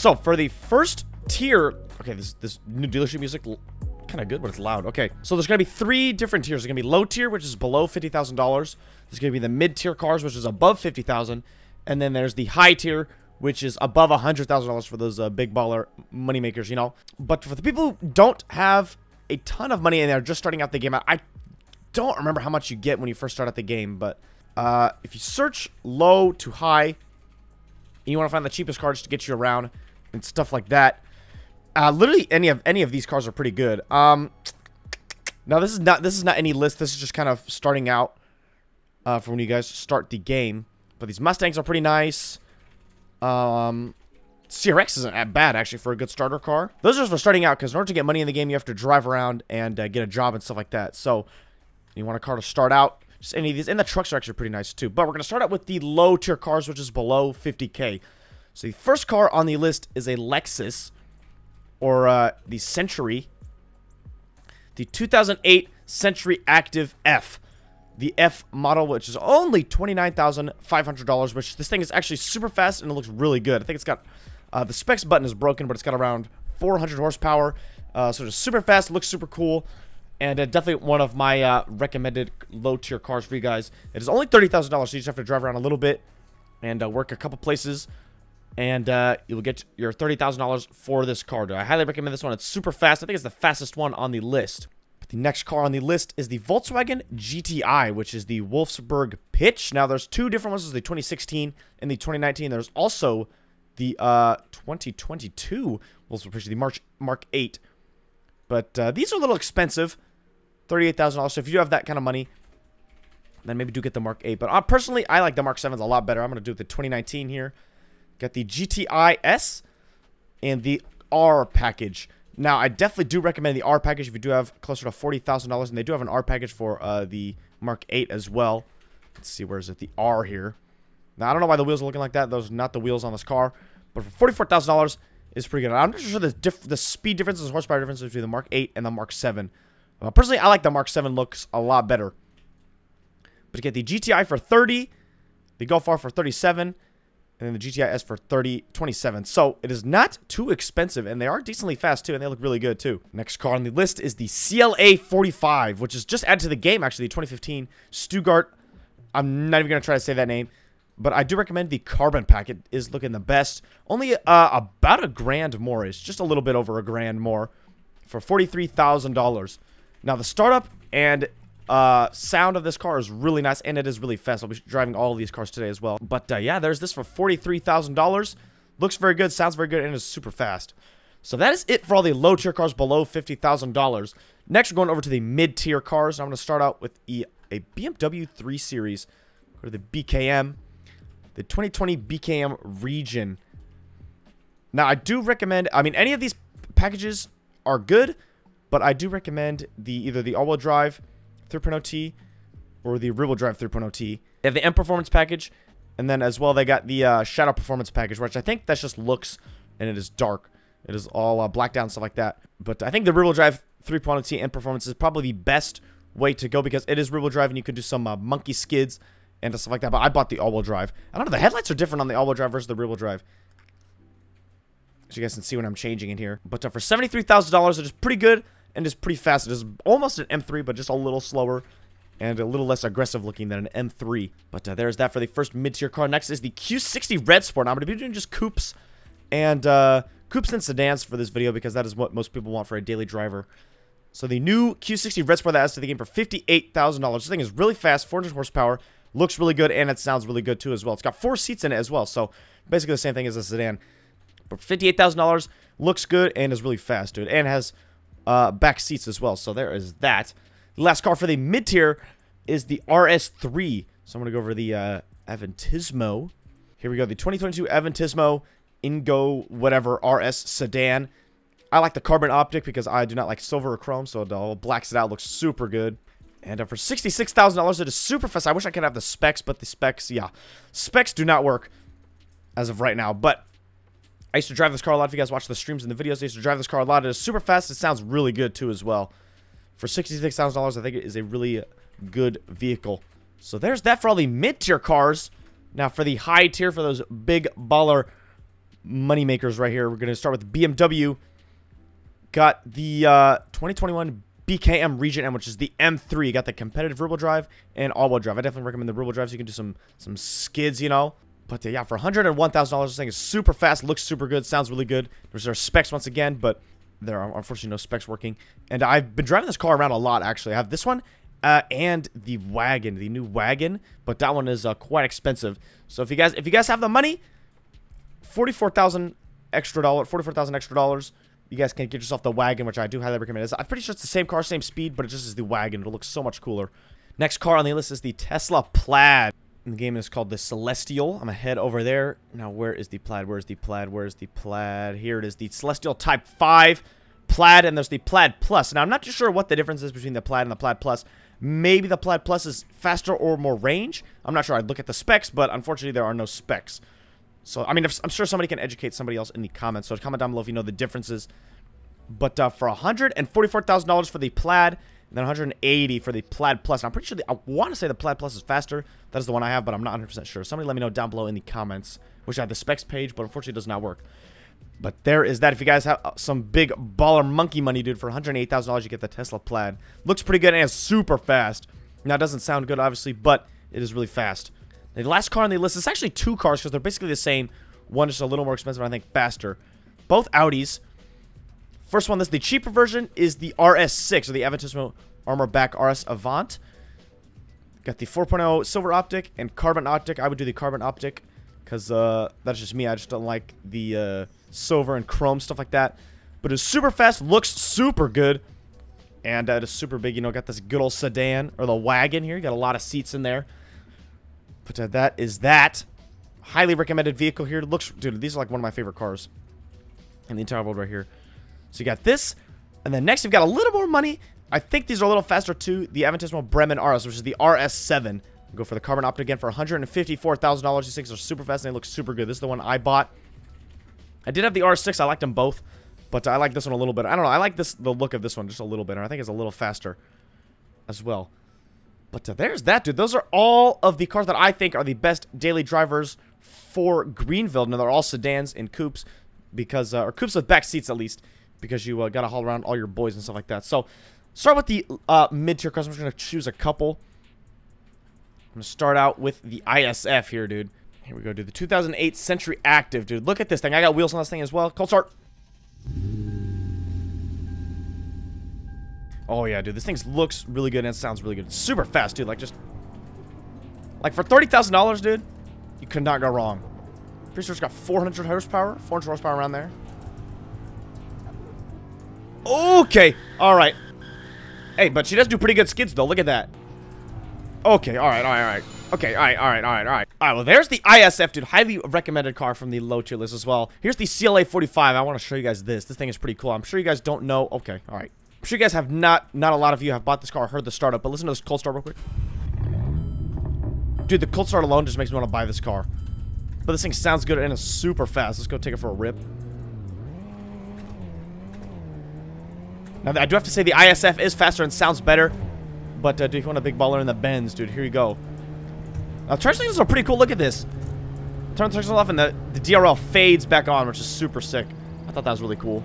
So for the first tier, okay, this new dealership music kind of good, but it's loud. Okay, so there's gonna be 3 different tiers. There's gonna be low tier, which is below $50,000. There's gonna be the mid tier cars, which is above $50,000, and then there's the high tier, which is above $100,000 for those big baller money makers, you know. But for the people who don't have a ton of money and they're just starting out the game, I don't remember how much you get when you first start out the game, but if you search low to high, and you want to find the cheapest cars to get you around and stuff like that, literally any of these cars are pretty good. Now this is not any list. This is just kind of starting out for when you guys start the game. But these Mustangs are pretty nice. CRX isn't that bad actually for a good starter car. Those are for starting out, because in order to get money in the game, you have to drive around and get a job and stuff like that. So you want a car to start out. Just any of these, and the trucks are actually pretty nice too. But we're gonna start out with the low tier cars, which is below 50K. So the first car on the list is a Lexus, or the Century, the 2008 Century Active F. The F model, which is only $29,500, which this thing is actually super fast and it looks really good. I think it's got, the specs button is broken, but it's got around 400 horsepower. So it's super fast, looks super cool, and definitely one of my recommended low tier cars for you guys. It is only $30,000, so you just have to drive around a little bit and work a couple places, and you'll get your $30,000 for this car. I highly recommend this one. It's super fast. I think it's the fastest one on the list. But the next car on the list is the Volkswagen GTI, which is the Wolfsburg Pitch. Now, there's 2 different ones. There's the 2016 and the 2019. There's also the 2022 Wolfsburg Pitch, the Mark 8. But these are a little expensive, $38,000. So if you have that kind of money, then maybe do get the Mark 8. But personally, I like the Mark 7s a lot better. I'm going to do the 2019 here. Got the GTI S and the R package. Now, I definitely do recommend the R package if you do have closer to $40,000, and they do have an R package for the Mark 8 as well. Let's see, where is it? The R here. Now, I don't know why the wheels are looking like that. Those are not the wheels on this car. But for $44,000 is pretty good. I'm not sure the speed differences, horsepower differences between the Mark 8 and the Mark 7. Personally, I like the Mark 7 looks a lot better. But you get the GTI for $30,000, the Golf R for $37,000, and then the GTI S for $27,000. So it is not too expensive, and they are decently fast too, and they look really good too. Next car on the list is the CLA 45, which is just added to the game actually, the 2015 Stuttgart. I'm not even gonna try to say that name, but I do recommend the carbon pack. It is looking the best. Only about $1,000 more. It's just a little bit over $1,000 more for $43,000. Now the startup and sound of this car is really nice, and it is really fast. I'll be driving all of these cars today as well. But yeah, there's this for $43,000. Looks very good, sounds very good, and is super fast. So that is it for all the low tier cars below $50,000. Next, we're going over to the mid tier cars. I'm going to start out with a BMW 3 Series. Go to the BKM, the 2020 BKM Region. Now, I do recommend, I mean, any of these packages are good, but I do recommend either the all-wheel drive 3.0T or the rear-wheel drive 3.0T. They have the M Performance package, and then as well they got the Shadow Performance package, which I think that's just looks, and it is dark. It is all blacked out and stuff like that. But I think the rear-wheel drive 3.0T M Performance is probably the best way to go, because it is rear-wheel drive and you can do some monkey skids and stuff like that. But I bought the all-wheel drive. I don't know, the headlights are different on the all-wheel drive versus the rear-wheel drive, so you guys can see when I'm changing in here. But for $73,000, it is pretty good and is pretty fast. It is almost an M3, but just a little slower and a little less aggressive looking than an M3. But there's that for the first mid-tier car. Next is the Q60 Red Sport. Now, I'm going to be doing just coupes and sedans for this video, because that is what most people want for a daily driver. So the new Q60 Red Sport that adds to the game for $58,000. This thing is really fast, 400 horsepower, looks really good, and it sounds really good too as well. It's got 4 seats in it as well, so basically the same thing as a sedan. But $58,000, looks good, and is really fast, dude, and has back seats as well. So there is that. The last car for the mid-tier is the RS3. So I'm going to go over the Aventismo. Here we go. The 2022 Aventismo Ingo whatever RS sedan. I like the carbon optic because I do not like silver or chrome, so it all blacks it out. Looks super good. And for $66,000, it is super fast. I wish I could have the specs, but the specs, yeah. Specs do not work as of right now, but I used to drive this car a lot. If you guys watch the streams and the videos, I used to drive this car a lot. It is super fast. It sounds really good, too, as well. For $66,000, I think it is a really good vehicle. So there's that for all the mid-tier cars. Now, for the high tier, for those big baller money makers right here. We're going to start with BMW. Got the 2021 BKM Region M, which is the M3. You got the competitive rear-wheel drive and all-wheel drive. I definitely recommend the rear-wheel drive so you can do some skids, you know. But yeah, for $101,000, this thing is super fast, looks super good, sounds really good. There's our specs once again, but there are unfortunately no specs working. And I've been driving this car around a lot, actually. I have this one and the wagon, the new wagon, but that one is quite expensive. So if you guys have the money, $44,000 extra dollars. You guys can get yourself the wagon, which I do highly recommend. I'm pretty sure it's the same car, same speed, but it just is the wagon. It'll look so much cooler. Next car on the list is the Tesla Plaid. And the game is called the Celestial. I'm gonna head over there. Now, where is the Plaid? Where's the Plaid? Where's the Plaid? Here it is, the Celestial Type 5 Plaid, and there's the Plaid Plus. Now, I'm not too sure what the difference is between the Plaid and the Plaid Plus. Maybe the Plaid Plus is faster or more range. I'm not sure. I'd look at the specs, but unfortunately, there are no specs. So, I mean, I'm sure somebody can educate somebody else in the comments. So, comment down below if you know the differences. But for $144,000 for the Plaid, and then $180 for the Plaid Plus. And I'm pretty sure I want to say the Plaid Plus is faster. That is the one I have, but I'm not 100% sure. Somebody let me know down below in the comments. Wish I had the specs page, but unfortunately it does not work. But there is that. If you guys have some big baller monkey money, dude, for $108,000, you get the Tesla Plaid. Looks pretty good and it's super fast. Now, it doesn't sound good, obviously, but it is really fast. The last car on the list is actually two cars because they're basically the same. One is a little more expensive, and I think faster. Both Audis. First one, the cheaper version is the RS6, or the Avantismo Armor Back RS Avant. Got the 4.0 silver optic and carbon optic. I would do the carbon optic because that's just me. I just don't like the silver and chrome, stuff like that. But it's super fast, looks super good, and it is super big. You know, got this good old sedan, or the wagon here. You got a lot of seats in there. But that is that. Highly recommended vehicle here. Looks, dude, these are like one of my favorite cars in the entire world right here. So you got this, and then next you've got a little more money. I think these are a little faster too. The Avantismo Bremen RS, which is the RS7. Go for the carbon optic again for $154,000. These things are super fast and they look super good. This is the one I bought. I did have the RS6. I liked them both, but I like this one a little bit. I don't know. I like the look of this one just a little bit, and I think it's a little faster as well. But there's that, dude. Those are all of the cars that I think are the best daily drivers for Greenville. Now, they're all sedans and coupes, because, or coupes with back seats at least, because you got to haul around all your boys and stuff like that. So, start with the mid-tier cars. I'm just going to choose a couple. I'm going to start out with the ISF here, dude. Here we go, dude. The 2008 Century Active, dude. Look at this thing. I got wheels on this thing as well. Cold start. Oh, yeah, dude. This thing looks really good and it sounds really good. It's super fast, dude. Like, just... like, for $30,000, dude, you could not go wrong. Pretty sure it's got 400 horsepower. 400 horsepower around there. Okay. All right. Hey, but she does do pretty good skids, though. Look at that. Okay. All right. All right. All right. Okay. All right. All right. All right. All right. All right. Well, there's the ISF, dude. Highly recommended car from the low tier list as well. Here's the CLA 45. I want to show you guys this. This thing is pretty cool. I'm sure you guys don't know. Okay. All right. I'm sure you guys have not a lot of you have bought this car or heard the startup, but listen to this cold start real quick. Dude, the cold start alone just makes me want to buy this car. But this thing sounds good and it's super fast. Let's go take it for a rip. Now, I do have to say the ISF is faster and sounds better. But, dude, if you want a big baller in the Benz, dude, here you go. Now, turn signals are pretty cool. Look at this. Turn the signals off and the DRL fades back on, which is super sick. I thought that was really cool.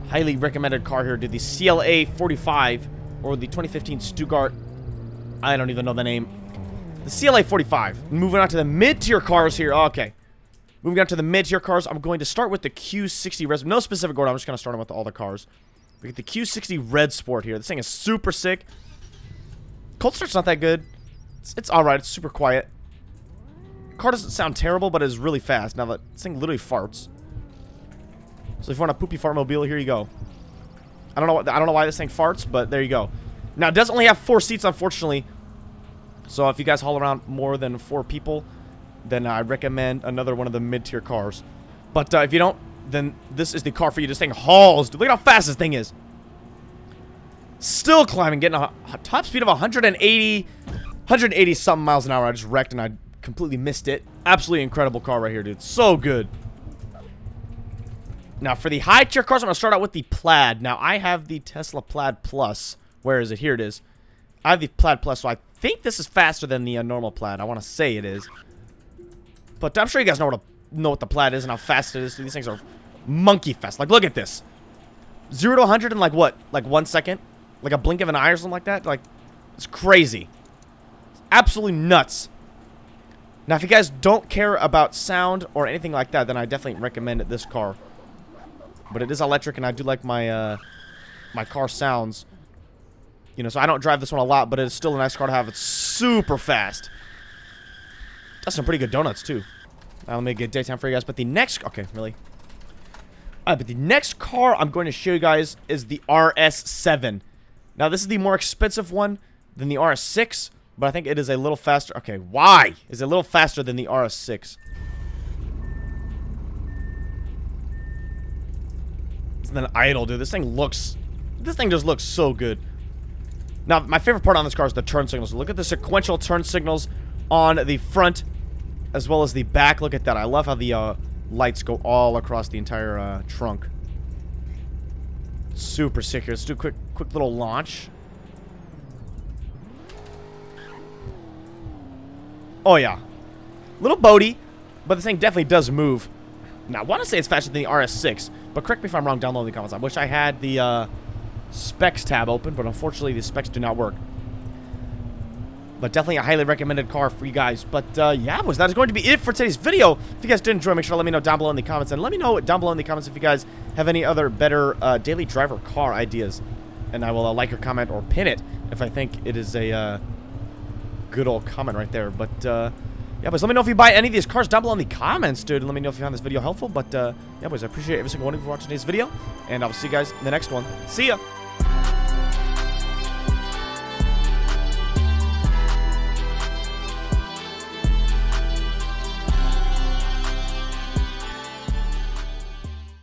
Highly recommended car here, dude. The CLA 45, or the 2015 Stuttgart. I don't even know the name. The CLA 45. Moving on to the mid-tier cars here. Okay. Moving on to the mid-tier cars, I'm going to start with the Q60 Red. No specific order. I'm just going to start with all the cars. We get the Q60 Red Sport here. This thing is super sick. Cold start's not that good. It's alright. It's super quiet. Car doesn't sound terrible, but it is really fast. Now, this thing literally farts. So if you want a poopy fart mobile, here you go. I don't know why this thing farts, but there you go. Now, it does only have 4 seats, unfortunately. So if you guys haul around more than 4 people, then I recommend another one of the mid-tier cars. But if you don't, then this is the car for you. This thing hauls. Dude, look at how fast this thing is. Still climbing, getting a top speed of 180 something miles an hour. I just wrecked and I completely missed it. Absolutely incredible car right here, dude. So good. Now, for the high-tier cars, I'm going to start out with the Plaid. Now, I have the Tesla Plaid Plus. Where is it? Here it is. I have the Plaid Plus, so I think this is faster than the normal Plaid. I want to say it is. But I'm sure you guys know what the Plaid is and how fast it is. These things are monkey fast. Like, look at this. 0 to 100 in, like, what? Like 1 second? Like a blink of an eye or something like that? Like, it's crazy. It's absolutely nuts. Now, if you guys don't care about sound or anything like that, then I definitely recommend this car. But it is electric, and I do like my, my car sounds. You know, so I don't drive this one a lot, but it's still a nice car to have. It's super fast. That's some pretty good donuts, too. Let me get daytime for you guys. But the next... Okay, really? Alright, but the next car I'm going to show you guys is the RS7. Now, this is the more expensive one than the RS6, but I think it is a little faster. Okay, why? Is it a little faster than the RS6? And then idle, dude. This thing just looks so good. Now, my favorite part on this car is the turn signals. Look at the sequential turn signals on the front as well as the back. Look at that. I love how the lights go all across the entire trunk. Super sick here. Let's do a quick little launch. Oh, yeah. Little boaty, but this thing definitely does move. Now, I want to say it's faster than the RS6, but correct me if I'm wrong down below in the comments. I wish I had the specs tab open, but unfortunately the specs do not work. But definitely a highly recommended car for you guys. But yeah, boys, that is going to be it for today's video. If you guys did enjoy, make sure to let me know down below in the comments. And let me know down below in the comments if you guys have any other better daily driver car ideas. And I will like or comment or pin it if I think it is a good old comment right there. But yeah, boys, let me know if you buy any of these cars down below in the comments, dude. And let me know if you found this video helpful. But yeah, boys, I appreciate every single one of you for watching today's video. And I'll see you guys in the next one. See ya!